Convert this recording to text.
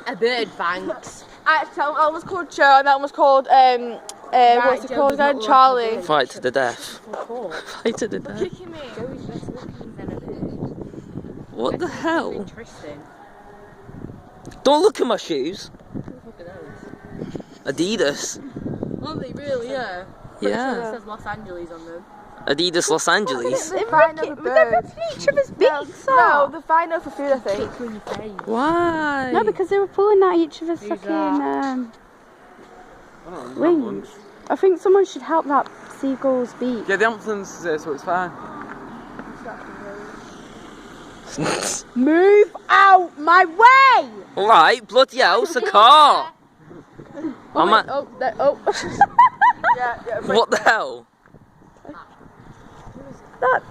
A bird, thanks. Actually, that one was called Joe, and that one was called, what's it Joe called does not again? look Charlie. like a bird. Fight to the death. Fight to the death. Kicking me. Joey's better looking than a bird. What the hell? Interesting. Don't look at my shoes. Look at those. Adidas. Aren't they really? Yeah. Yeah. It says Los Angeles on them. Adidas Los Angeles. They're fine over birds. Each of us beaks No, they're fine over food, I think. Kick you in your face. Why? No, because they were pulling out each of us Who's fucking that? wings. I think someone should help that seagull's beak. Yeah, the ambulance is there, so it's fine. Move out my way! Alright, bloody hell, it's a car. I'm at, Yeah, what the hell? That